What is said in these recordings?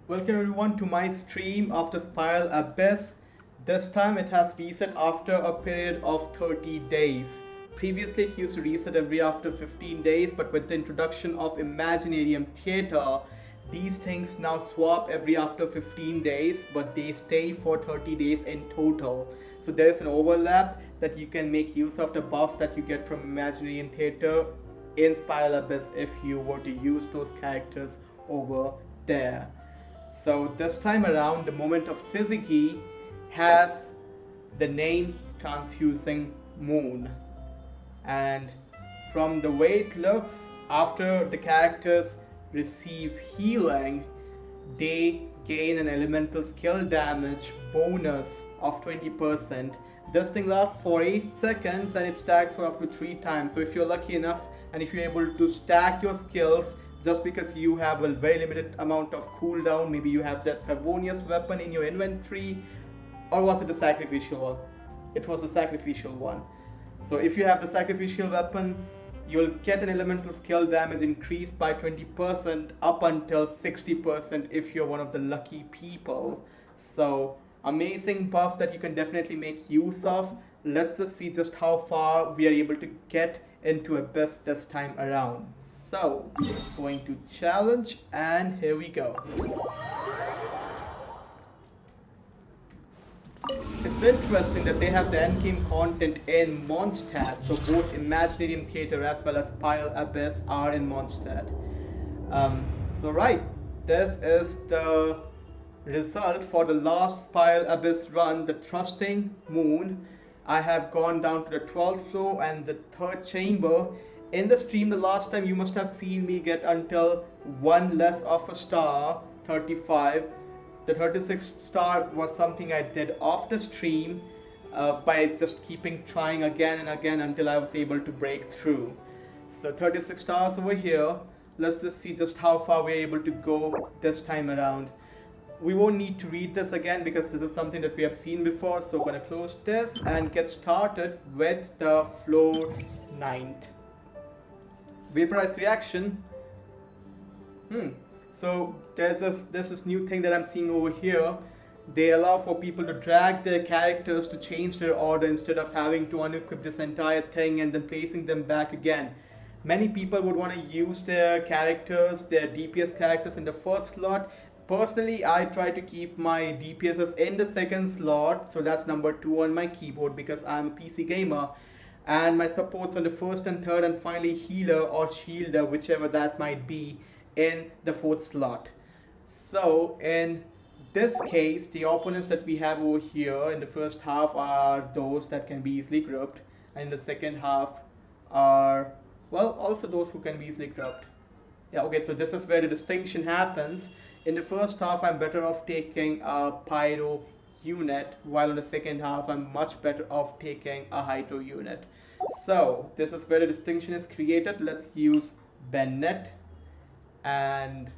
Welcome everyone to my stream after Spiral Abyss. This time it has reset after a period of 30 days. Previously it used to reset every after 15 days, but with the introduction of Imaginarium Theatre, these things now swap every after 15 days, but they stay for 30 days in total. So there is an overlap that you can make use of the buffs that you get from Imaginarium Theatre in Spiral Abyss if you were to use those characters over there. So this time around, the moment of Syzygy has the name Transfusing Moon. And from the way it looks, after the characters receive healing, they gain an elemental skill damage bonus of 20%. This thing lasts for 8 seconds and it stacks for up to 3 times. So if you're lucky enough and if you're able to stack your skills, just because you have a very limited amount of cooldown, maybe you have that Favonius weapon in your inventory, or was it the sacrificial one? It was the sacrificial one. So if you have the sacrificial weapon, you'll get an elemental skill damage increased by 20% up until 60% if you're one of the lucky people. So amazing buff that you can definitely make use of. Let's just see just how far we are able to get into Abyss this time around. So, going to challenge, and here we go. It's interesting that they have the endgame content in Mondstadt, so both Imaginarium Theatre as well as Spiral Abyss are in Mondstadt. Right, this is the result for the last Spiral Abyss run, the Trusting Moon. I have gone down to the 12th floor and the 3rd chamber. In the stream the last time, you must have seen me get until 1 less of a star, 35. The 36th star was something I did off the stream by just keeping trying again and again until I was able to break through. So 36 stars over here. Let's just see just how far we're able to go this time around. We won't need to read this again because this is something that we have seen before. So I'm going to close this and get started with the floor 9th. Vaporized reaction. So there's this new thing that I'm seeing over here. They allow for people to drag their characters to change their order instead of having to unequip this entire thing and then placing them back again. Many people would want to use their characters, their DPS characters in the first slot. Personally, I try to keep my DPSs in the 2nd slot, so that's number 2 on my keyboard because I'm a PC gamer. And my supports on the 1st and 3rd, and finally healer or shielder, whichever that might be, in the 4th slot. So in this case, the opponents that we have over here in the first half are those that can be easily grouped, and in the second half are, well, also those who can be easily grouped. Yeah, okay, so this is where the distinction happens. In the first half, I'm better off taking a pyro unit, while in the second half I'm much better off taking a hydro unit. So this is where the distinction is created. Let's use Bennett and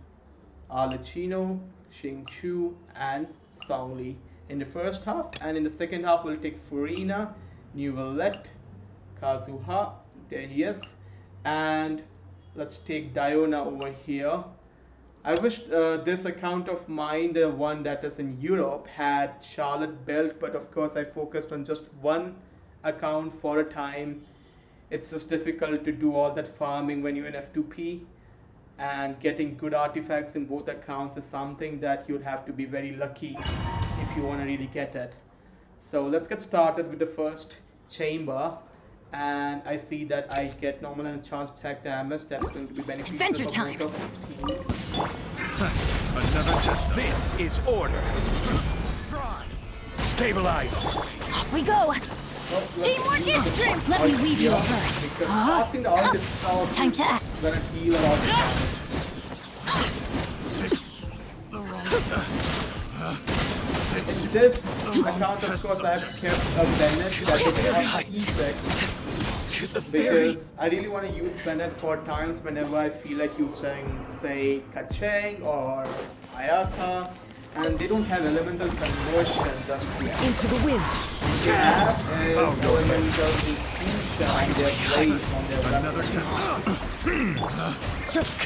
Arlecchino, Xingqiu and Songli in the first half, and in the second half we'll take Furina, Neuvillette, Kazuha, there he is, and let's take Diona over here. I wish this account of mine, the one that is in Europe, had Charlotte built, but of course I focused on just one account for a time. It's just difficult to do all that farming when you're in F2P, and getting good artifacts in both accounts is something that you'd have to be very lucky if you want to really get it. So let's get started with the first chamber. And I see that I get normal and charge attack damage. That's going to be beneficial Adventure for time. both of these teams. Another test. This is order. Stabilize. Off we go! Teamwork is strength! Let me weave you a verse. Because casting the art itself Time to act. is gonna heal a lot of damage. In this account, of course, I have kept a Bennett that doesn't have effects. Because I really want to use Bennett for times whenever I feel like using, say, Kacheng or Ayaka, and they don't have elemental conversion just yet. Into the wind! They have is elemental infusion on their blades, on their Another weapons. test.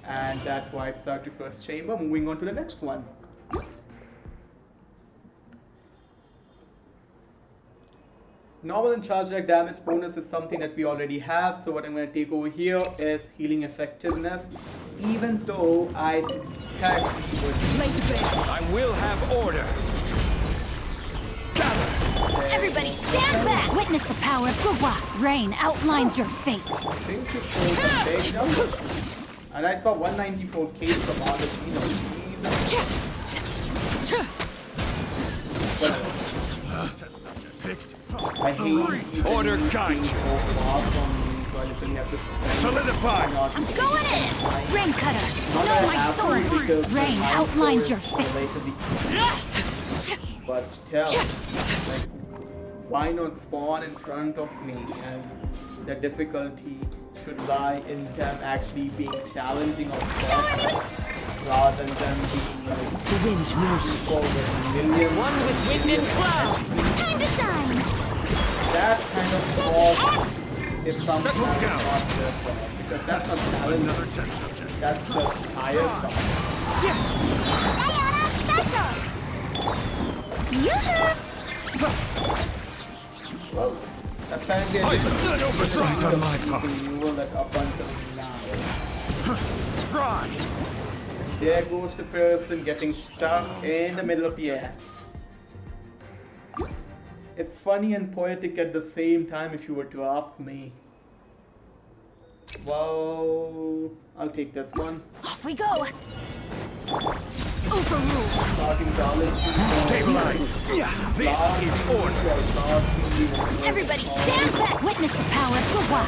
And that wipes out the first chamber. Moving on to the next one. Normal and charge attack damage bonus is something that we already have, so what I'm going to take over here is healing effectiveness, even though I suspect he would. I will have order. Gather. Everybody stand back! Witness the power of Gugwa. Rain outlines your fate. I think it shows a big number. And I saw 194k from all the I hate these Order enemies guide being you. so far from me, so I literally have to spend Solidify. I'm going in! Rain cutter! Not Know that I my have to, sword! because Rain my outlines sword your is fate. relatively- But still, like, why not spawn in front of me? And the difficulty should lie in them actually being challenging or rather than them being like The wind knows me. people with millions. One with wind and cloud. Time to shine! That kind of spawn is something Settle I would down. not care for, because that's not challenging. Another test subject. That's just tiresome. Diana special! Yoo-hoo! Well, apparently I Silent didn't oversight on my part. maneuver that up until now. Try. There goes the person getting stuck in the middle of the air. It's funny and poetic at the same time if you were to ask me. Well, I'll take this one. Off we go! Overruled! Starting dollars. Stabilize. This is order. Everybody stand back! Witness the power of Gugwa!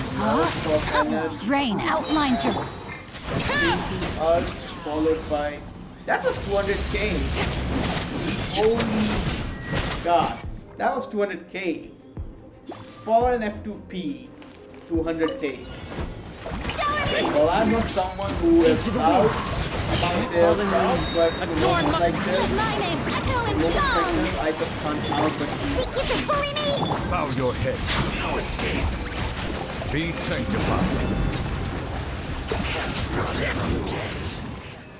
Rain outlines your... Followed by... That was 200k! Holy god. That was 200k. For an F2P, 200k. Well, I'm not someone who is out about their stuff, but moments like this, My name, Echo and moments like Song! this, I just can't help but Think you can bully me? Bow your head. No escape. Be sanctified.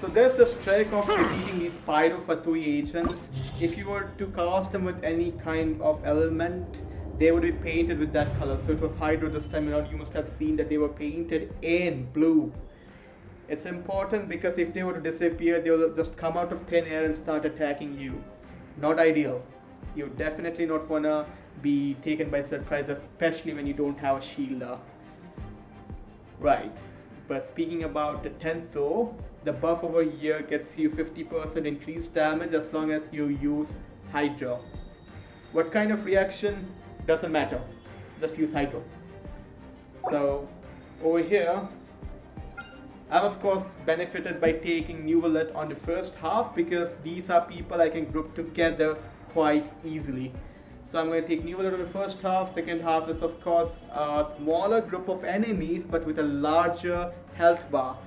So there's this trick of defeating these Pyro Fatui agents. If you were to cast them with any kind of element, they would be painted with that color. So it was Hydro this time around. You must have seen that they were painted in blue. It's important because if they were to disappear, they will just come out of thin air and start attacking you. Not ideal. You definitely not wanna be taken by surprise, especially when you don't have a shielder. Right. But speaking about the 10th though, the buff over here gets you 50% increased damage as long as you use Hydro. What kind of reaction? Doesn't matter. Just use Hydro. So over here, I'm of course benefited by taking New Wallet on the first half because these are people I can group together quite easily. So I'm going to take New Wallet on the first half. Second half is of course a smaller group of enemies but with a larger health bar.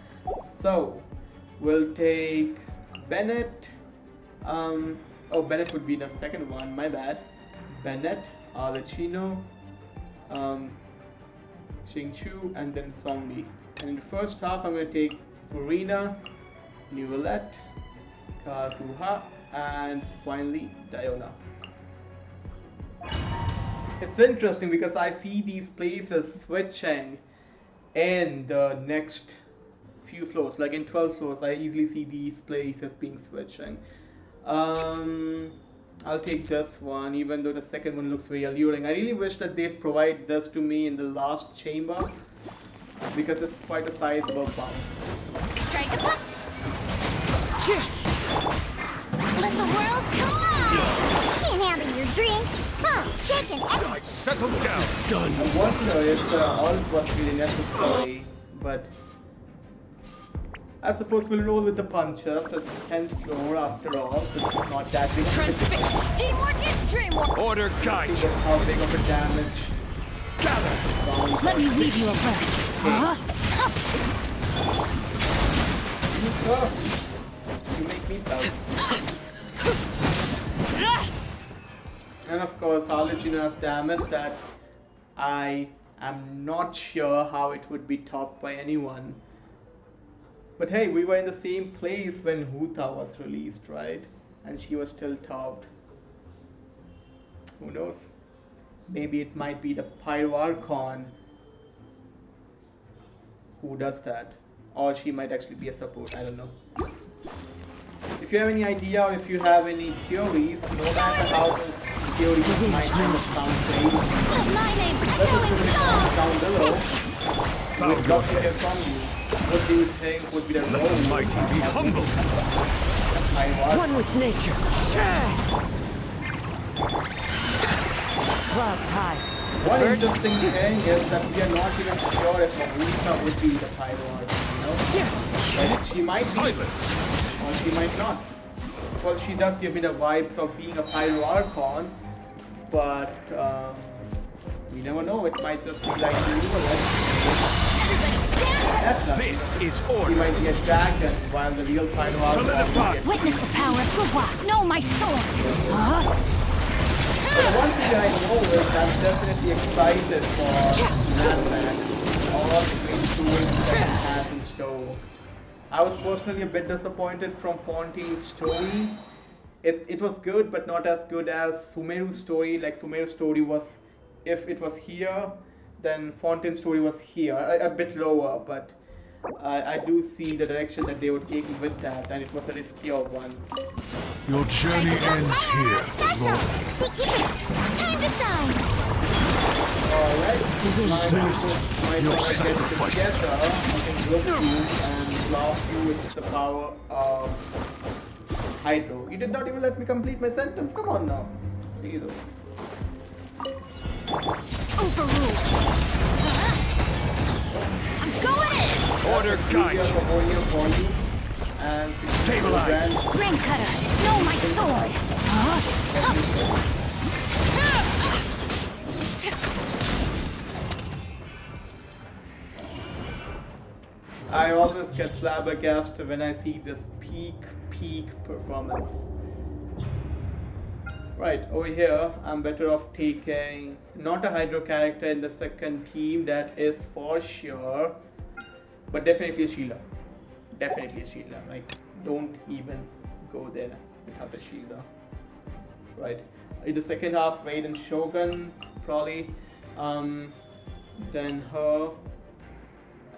So we'll take Bennett. Oh, Bennett would be the second one, my bad. Bennett, Arlecchino, Xingqiu, and then Songli. And in the first half, I'm going to take Furina, Nuvalet, Kazuha, and finally Diona. It's interesting because I see these places switching in the next few floors. Like in 12 floors, I easily see these places being switching. I'll take this one, even though the second one looks very alluring. I really wish that they provide this to me in the last chamber because it's quite a sizable bump. Strike a pop! Let the world come on! Can't handle your drink! Huh, shaking every... Settle down. Done. I wonder if the alt was really necessary, but I suppose we'll roll with the punches. It's 10th floor after all, so it's not that big. Transfix! Teamwork is dreamwork! Order guide you. Just how big of a damage. Gather. Let me weave you a verse. Huh? You make me proud. And of course, Arlecchino's damage that I am not sure how it would be topped by anyone. But hey, we were in the same place when Huta was released, right? And she was still topped. Who knows? Maybe it might be the Pyro Archon who does that. Or she might actually be a support, I don't know. If you have any idea or if you have any theories, no matter how this theory might kind of sound crazy, My name, let echo us in put it song. down below. We'd love to hear from you. What do you think would be the Let role the mighty be humbled. One with nature. Clouds high. One interesting thing is that we are not even sure if Mahuta would be the Pyro Archon, you know? Like, she might be, Silence. or she might not. Well, she does give me the vibes of being a Pyro Archon, but we never know. It might just be like the Everybody stand back. That's not. This is She order. might be a dragon, while the real Pyro Archon Solidify. is Witness the power of Gua. Know my sword. Huh? But one thing I know is I'm definitely excited for Landland and all the great stories that it has in store. I was personally a bit disappointed from Fontaine's story. It was good, but not as good as Sumeru's story. Like Sumeru's story was, if it was here, then Fontaine's story was here, a bit lower, but I do see the direction that they were taking with that, and it was a riskier one. Your journey ends here, Lord. Time to shine. Alright, my Your get sacrifice. together, I can look you and blast you with the power of Hydro. You did not even let me complete my sentence, come on now. Either. Overruled. I'm going in. Order guide you. For you. And Stabilize. Ring cutter. Know my sword. Huh? I always get flabbergasted when I see this peak performance. Right, over here, I'm better off taking not a Hydro character in the second team, that is for sure, but definitely a Sheila. Definitely a Sheila. Like, don't even go there without a Sheila. Right. In the second half, Raiden Shogun, probably. Then her.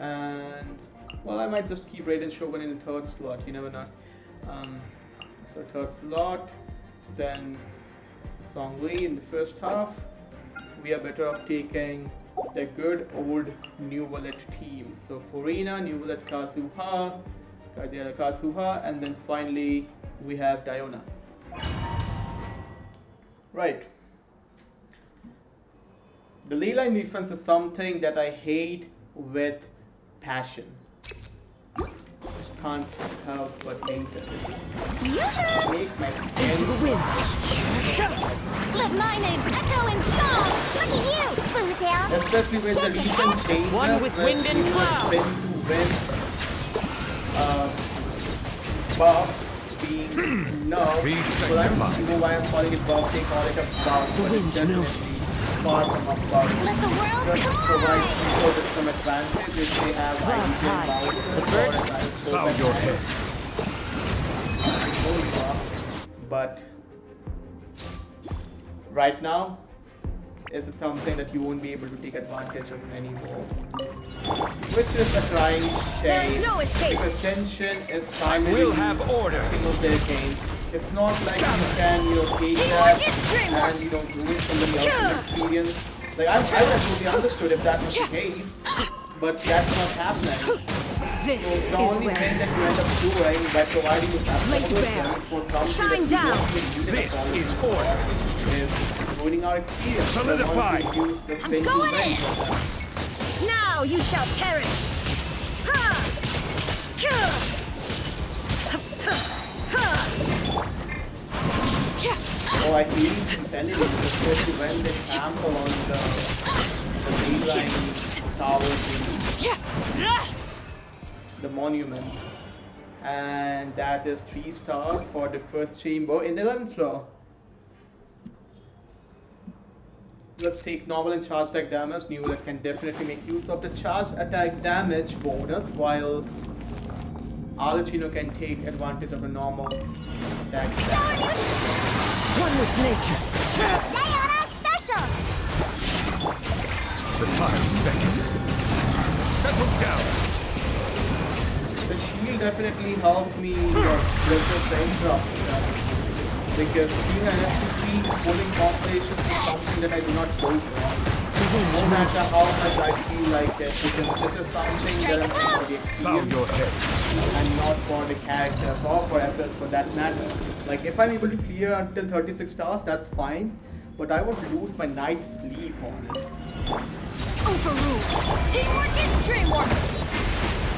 And, well, I might just keep Raiden Shogun in the third slot, you never know. So, third slot. Then Song Li in the first half. We are better off taking the good old New Wallet team. So Furina, New Wallet Kazuha, Kaidera Kazuha, and then finally we have Diona. Right. The ley line defense is something that I hate with passion. Just can't help but hate it. It makes my Into the skin wind. Let my name echo in song. Look at you, Boozel. especially with the recent changes. One with wind and cloud. Spin to wind buff being no. Be Well, I sanctified. don't know why I'm calling it buff. They call it a buff. The but wind it's knows definitely far from a buff. Let the world Just provides collide. people with some advantage if they have Clouds ideal high. power The or birds advanced Bow scope your and head. but right now is something that you won't be able to take advantage of anymore, which is a crying There is shame, no escape. because Genshin is I primarily will have order. a single player game. It's not like you can take Teamwork that is dreamwork. and do it from the ultimate experience. Like I would have totally understood if that was the case, but that's not happening. This So is the only where thing that you end up doing by providing this Lay to bear. service for something Shine that down. we don't really use This in a is quality order. is ruining our experience. So Solidify. once we use the I'm spin to going win in. for them. now you shall perish. Ha! Ka! Oh, I keep telling you, especially when they trample on the mainline towers in the monument. And that is 3 stars for the first chamber in the 11th floor. Let's take normal and charged attack damage. New that can definitely make use of the charged attack damage bonus while Arlecchino can take advantage of a normal attack. One with nature. Special! The tides beckon. Settle down. The shield definitely helps me resist the interrupt. Because being an FTP, holding combinations is something that I do not go for. No matter how much I feel like it, because this is something that I'm doing for the Bow experience your head. and not for the characters or for FS for that matter. Like if I'm able to clear until 36 stars, that's fine, but I won't lose my night's sleep on it. Overruled! Teamwork is dreamwork!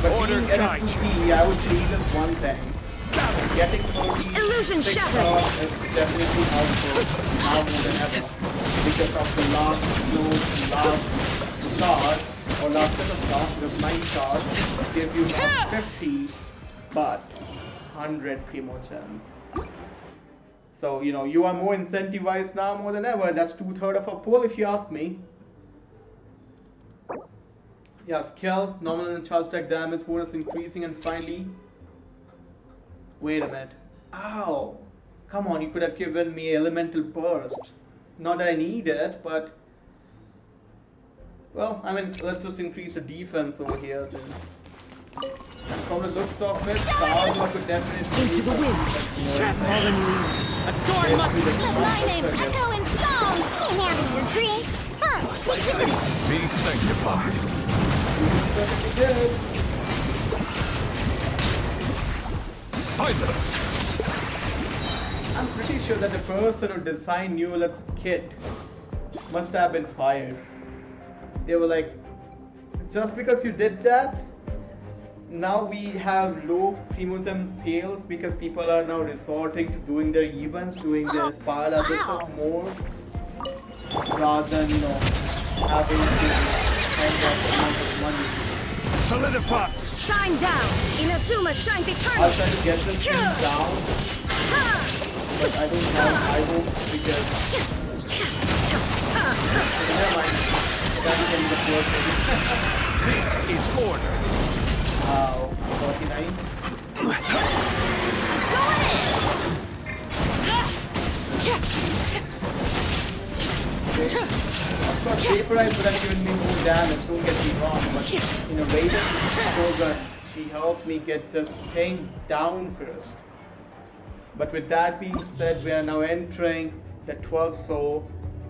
But Order being an guide FTP, I would say just one thing. Getting 30 Illusion six shattered. stars is definitely helpful now more than ever because of the last star or last set of stars, because 9 stars give you not 50 but 100 primo gems. So you know you are more incentivized now more than ever. That's 2/3 of a pool if you ask me. Yeah, skill, nominal and charge attack damage bonus increasing, and finally. Wait a minute. Ow! Come on, you could have given me elemental burst. Not that I need it, but. Well, I mean, let's just increase the defense over here then. And from the looks of it, Starzo could definitely. Into the wind. Fallen leaves. Adorn my... Let my name echo in song! Came out of your dream! Be sanctified. Silence. I'm pretty sure that the person who designed Newlet's kit must have been fired. They were like, just because you did that, now we have low Primozem sales because people are now resorting to doing their events, doing their spiral abysses more, rather than, you know, having to spend that amount of money. Solidify. Shine down! Inazuma shines eternal! I'll try to get this thing down, but I don't have high hopes because... Never mind. That's in the fourth. This is order. 49. Of course, Vaporize would have given me more damage, don't get me wrong, but you know, Raiden is so good. She helped me get this thing down first. But with that being said, we are now entering the 12th floor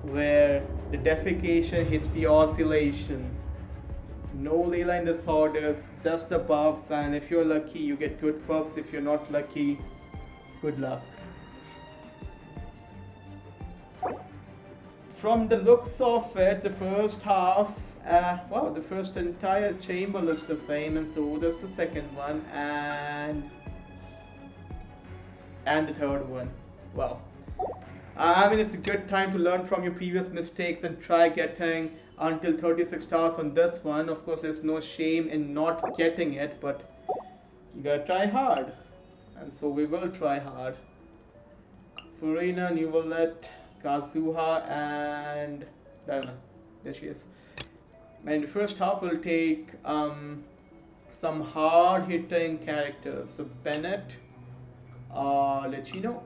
where the defecation hits the oscillation. No ley line disorders, just the buffs, and if you're lucky, you get good buffs. If you're not lucky, good luck. From the looks of it, the first half, wow, the first entire chamber looks the same, and so does the second one, and the third one. Well, I mean, it's a good time to learn from your previous mistakes and try getting until 36 stars on this one. Of course, there's no shame in not getting it, but you gotta try hard, and so we will try hard. Furina, Nuvolet, Kazuha, and I don't know, there she is. And the first half will take some hard-hitting characters. So Bennett, Lechino,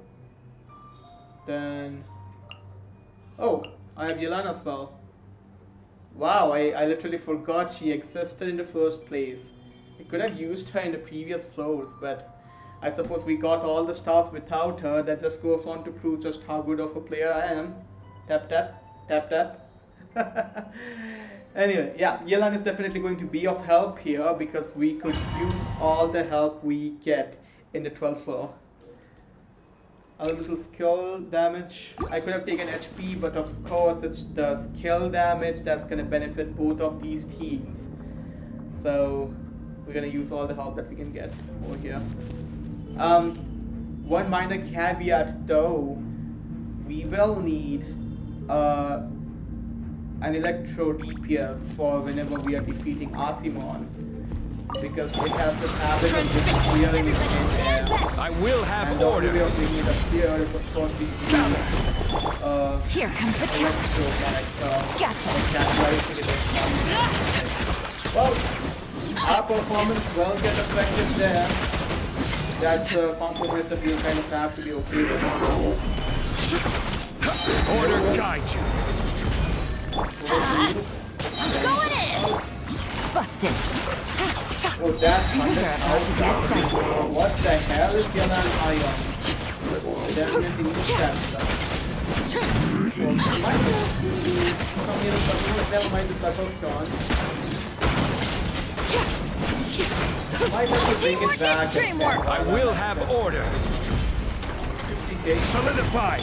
then oh, I have Yelan as well. Wow, I literally forgot she existed in the first place. I could have used her in the previous floors, but I suppose we got all the stars without her. That just goes on to prove just how good of a player I am. Tap tap, tap tap. Anyway, yeah, Yelan is definitely going to be of help here because we could use all the help we get in the 12th floor. Elemental skill damage. I could have taken HP, but of course it's the skill damage that's gonna benefit both of these teams. So we're gonna use all the help that we can get over here. One minor caveat though, we will need an electro DPS for whenever we are defeating Asimon, because it has this habit of just clearing its own air. I will have And the only order. way of making it appear is of course the Here comes the catch. electro Gotcha. catalyzing it. Well, our performance will get affected there. That's a compromise that you kind of have to be okay with. Order guide you. Going in! Busted. Oh, that's Things are about to get dicey. what the hell is going on ion? Definitely needs that stuff. Well, never mind the subtle John. Might have to bring it back. Dreamwork! I will have order. 60k. Solidify.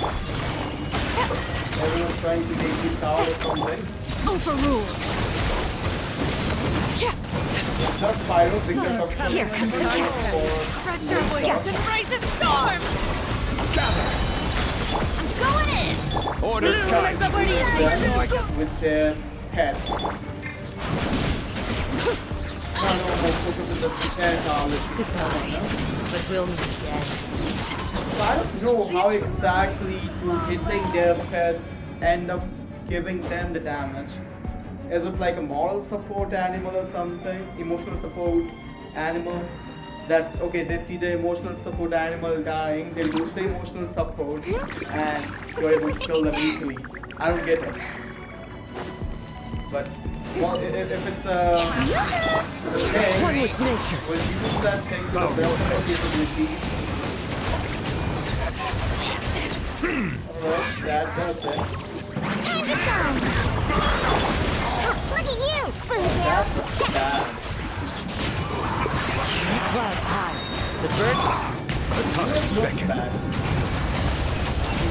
Everyone's trying to take this out or something. Overruled. Just Pyro because of Here comes the catch. Spread your wings and raise a storm! Gather. I'm going in! Order guide you. What do you think, Lord? with their pets. No, more focus on the pet But we'll meet again. I don't know how exactly to hitting their pets end up giving them the damage. Is it like a moral support animal or something? Emotional support animal? That, okay, they see the emotional support animal dying, they lose the emotional support, and you're able to kill them easily. I don't get it. But, well, if it's a thing, One with nature. we'll use that thing to the best of our capabilities. Alright, that does it. Time to shine! Look at you, Boozy! That's not bad. Clouds high. The birds The tides Looks beckon. bad.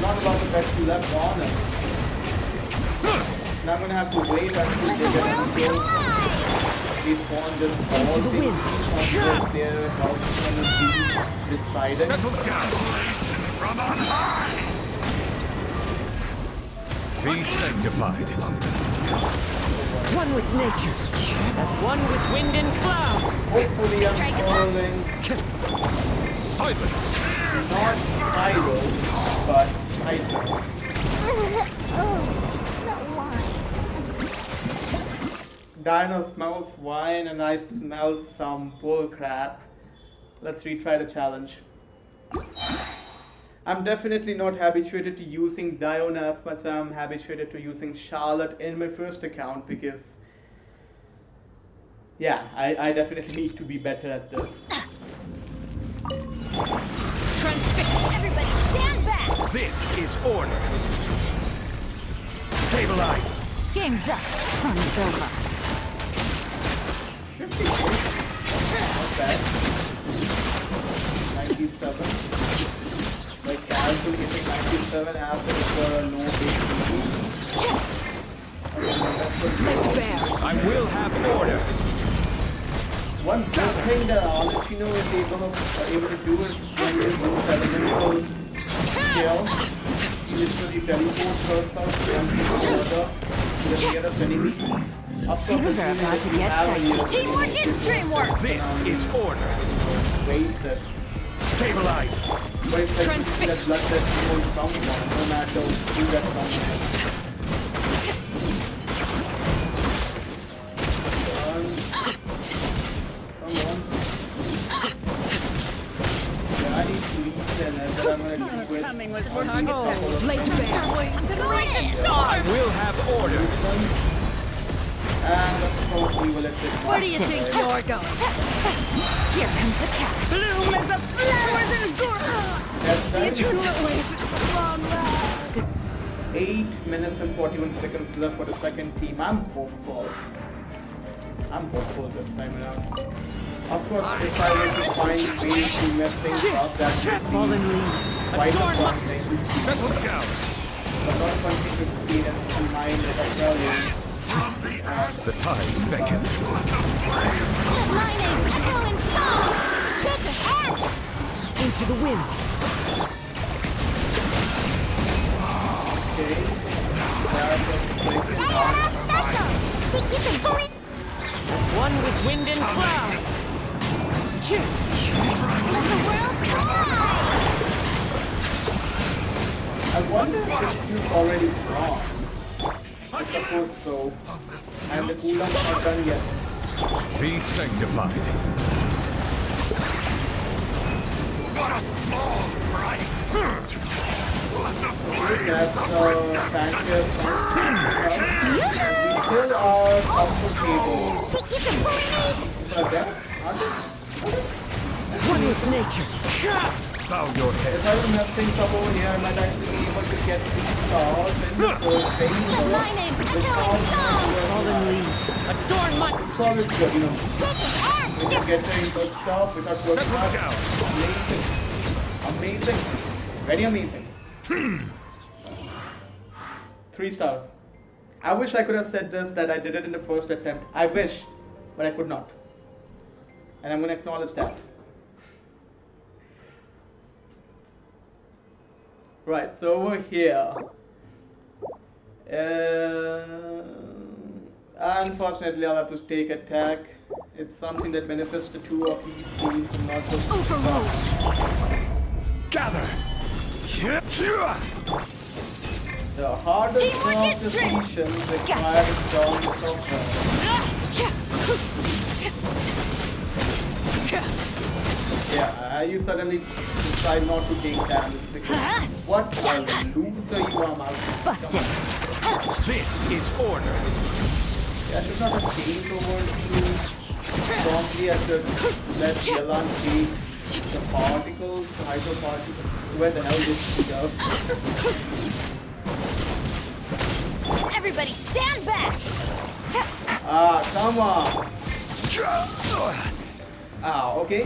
Not about the best you left on it. Now I'm gonna have to wait until they get World until collide! they spawn this ball Into the thing wind. on their house and be decided. Settle down. From on high. Be sanctified. one with nature. As one with wind and cloud. Hopefully I'm Strike it following Silence. not Pyro, but Hydro. Oh, smell wine. Dino smells wine and I smell some bull crap. Let's retry the challenge. I'm definitely not habituated to using Diona as much as I'm habituated to using Charlotte in my first account because yeah, I definitely need to be better at this. Transfix! Everybody stand back! This is order. Stabilize. Game's up. Fun is over. 56. Not bad. 97. Like casually hitting 97 after the no big I will have order. One good thing that I'll let you know is able to do is when you do elemental skill, you literally teleport herself from the border to the nearest enemy. Of course, Things are about to get dicey. Teamwork is dreamwork! This is order. wasted. Stabilize. But it's like that blood that kills someone, no matter who that someone is. Come on. Yeah, I need to reset it, but I'm gonna do it. Coming was foretold. Laid bare wings and raise a I storm! will have order. And of course we will let this Where do you think you're going? Here comes the catch. Bloom as the flowers in That's done. ways. Long ride. 8 minutes and 41 seconds left for the second team. I'm hopeful. I'm hopeful this time around. Of course, if I were to find ways to mess things up, that would Fallen be leaves. quite a Adorn fun my thing. Settle down. But not fun thing to experience in mind, as I tell you. The tides beckon. Lightning! Echoing song! Take it out! into the wind. Okay. That's Diana special! Think you can bully? As one with wind and cloud. Let the world collide! I wonder if you've already drawn. I suppose so. And the cooldowns are not done yet. Be sanctified. That's fantastic. We still are comfortable. Think you can bully me? But that's One with nature. Bow your head. if I don't have things up over here, I might actually be able to get 3 stars in the first phase. Let my name echo in song. Fallen leaves. Adorn my... It's always good, you know. Shake it and When you get there, you don't stop without working Settle hard. down. Amazing. Amazing. Very amazing. 3 stars. I wish I could have said this, that I did it in the first attempt. I wish, but I could not. And I'm going to acknowledge that. Right, so over here. Unfortunately, I'll have to take attack. It's something that benefits the 2 of these teams and not just overruled. Gather. the hardest Teamwork of is the strength. missions require Gotcha. the strongest of them. Yeah, you suddenly decide not to take damage because what a loser you are, Mouse. Busted. This is order. Yeah, I should not have changed over to promptly. I should let Yelan take the particles, the hydro particles. Where the hell did she go? Everybody stand back. Ah, come on. Ah, okay.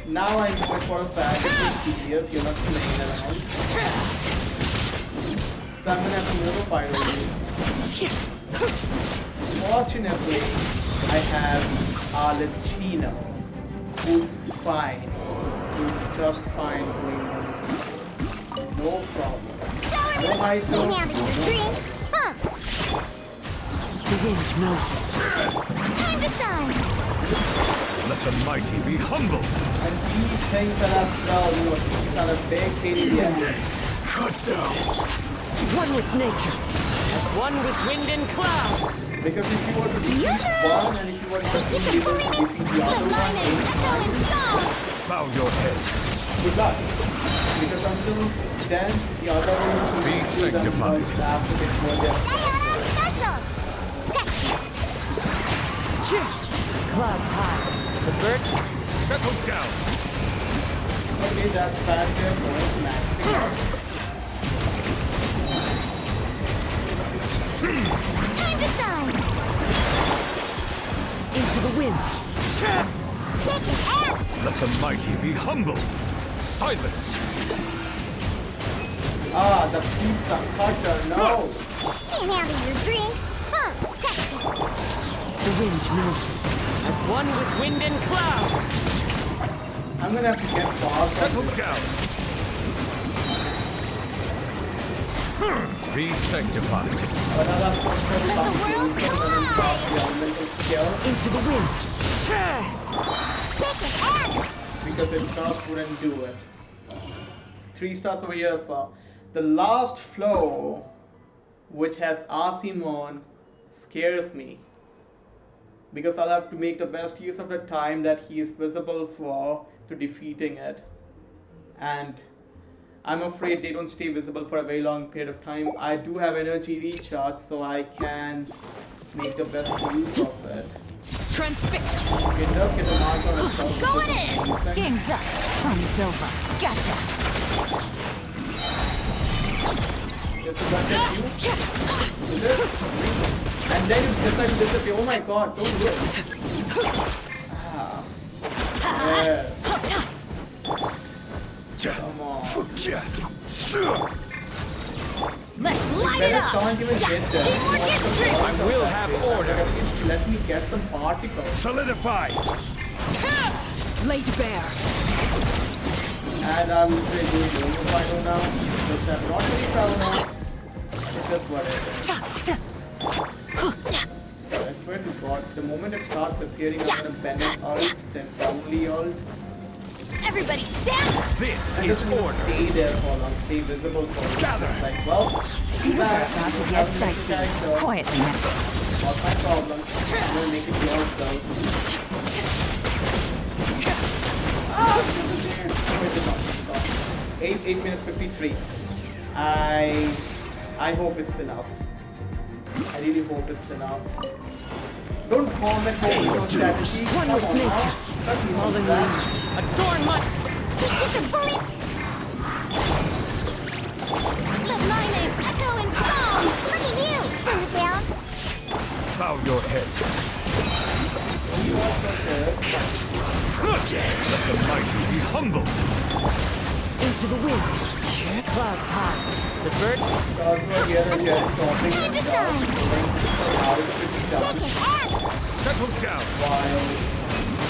Now I know it for a fact that you're serious, you're not playing around. So I'm gonna have to notify you. Fortunately, I have Arlecchino, who's fine. Who's just fine doing no problem. Shower me. No high Came dose, out of your no dream. Huh. The wind knows me. Time to shine. Let the mighty be humbled. And these things that are well, you know, these are a big pain in the ass. Cut down. One with nature. As one with wind and cloud. Because if you were to defeat one and if you were to be able to defeat the Let other my one, name echo in song. Bow your head. good luck. Because until then, the other one will Be sanctified. after this one, yeah. Special. Sketch. Clouds high. The birds... Settle down. Okay, that's bad there, point maxing out. Time to shine. Into the wind. Shake it and Let the mighty be humbled. Silence. Ah, the pizza cutter, no! came out of your dream. Huh. Sketch. The wind knows me. As one with wind and cloud. I'm gonna have to get fast. Settle down. Be sanctified. Another person Let the world collide. the elemental skill Into the wind. Shake it and because its stars wouldn't do it. 3 stars over here as well. The last flow, which has Arsimon, scares me. Because I'll have to make the best use of the time that he is visible for to defeating it. And I'm afraid they don't stay visible for a very long period of time. I do have energy recharge, so I can make the best use of it. transfixed. It does get a mark on itself. Going in. Game's up. Fun's over. Gotcha. Just to look at you. Is it? And then you decide to disappear. Oh my god, don't do it. Ah. Yeah. Come on. Let's light it Better up. can't even get there. Teamwork is strength. I will have order. Let me get some particles. Solidify. Laid bare. And I'll say do Fido now. Just have not really Fido now. It's just whatever. I swear to god, the moment it starts appearing, I'm gonna Bennett ult, then probably ult. Everybody stand. This And is doesn't even order. stay there for long, stay visible for long. Gather. It's like, well, Things are about to get dicey. Quietly now. Not my problem. I'm gonna make it yours though. 8 minutes 53. I hope it's enough. I really hope it's enough. Don't comment on your strategy. One with nature. Fallen leaves. Adorn my... You can bully. Let my name echo in song. Look at you. Thumbs down. Bow your head. Let the mighty be humbled. Into the wind. Clouds high. The birds... Time to shine. Shake it, ass. Settle down.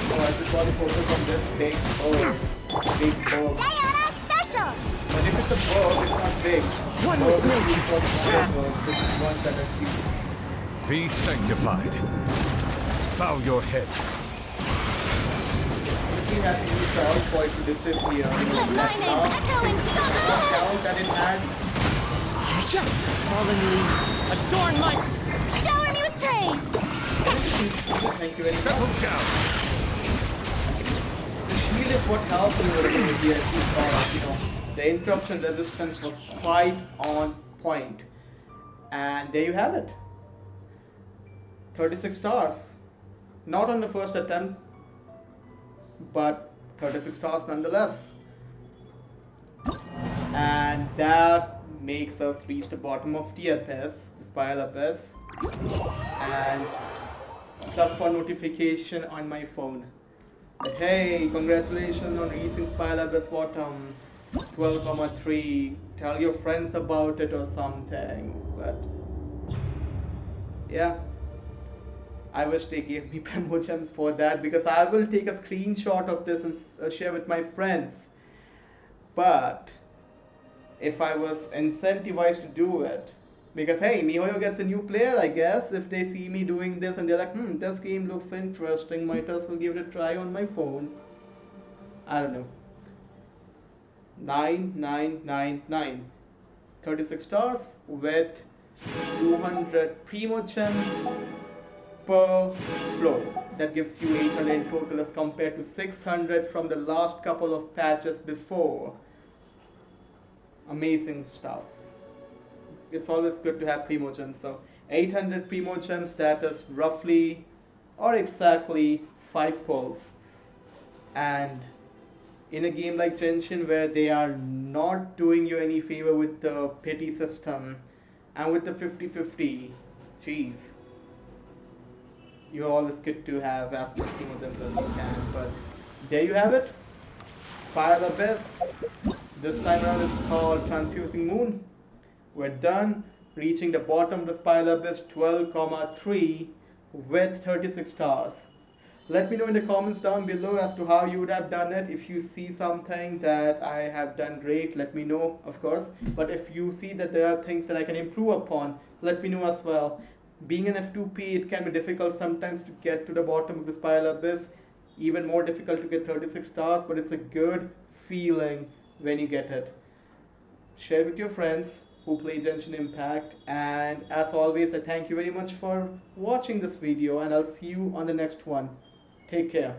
I just want to focus on this big bow. Diana special. But if it's a bow, it's not big. One with nature. This is one that are cute. Be sanctified. Bow your head. We have to use the out point to disappear. Let my name echo in song. Count that it has. Fallen leaves. Adorn my... Shower me with praise. Thank you very much. Settle down. The shield is what helps me with the because, you know, the interruption resistance was quite on point. And there you have it. 36 stars. Not on the first attempt, but 36 stars nonetheless. And that makes us reach the bottom of the abyss, the spiral abyss. And +1 notification on my phone. But hey, congratulations on reaching spiral abyss bottom. 12,3. Tell your friends about it or something. But yeah, I wish they gave me promo gems for that, because I will take a screenshot of this and share with my friends. But if I was incentivized to do it, because hey, MiHoYo gets a new player, I guess, if they see me doing this and they're like, this game looks interesting, might as well give it a try on my phone. I don't know. 9999. 36 stars with 200 primo gems per floor. That gives you 800 in total as compared to 600 from the last couple of patches before. Amazing stuff. It's always good to have primo gems. So 800 primo gems, that is roughly or exactly 5 pulls. And in a game like Genshin, where they are not doing you any favor with the pity system and with the 50-50, geez, you're always good to have as many primo gems as you can. But there you have it. Spiral Abyss. This time around it's called Transfusing Moon. We're done reaching the bottom of the Spiral Abyss, 12,3 with 36 stars. Let me know in the comments down below as to how you would have done it. If you see something that I have done great, let me know, of course. But if you see that there are things that I can improve upon, let me know as well. Being an F2P, it can be difficult sometimes to get to the bottom of the Spiral Abyss. Even more difficult to get 36 stars, but it's a good feeling when you get it. Share with your friends who play Genshin Impact, and as always, I thank you very much for watching this video, and I'll see you on the next one. Take care.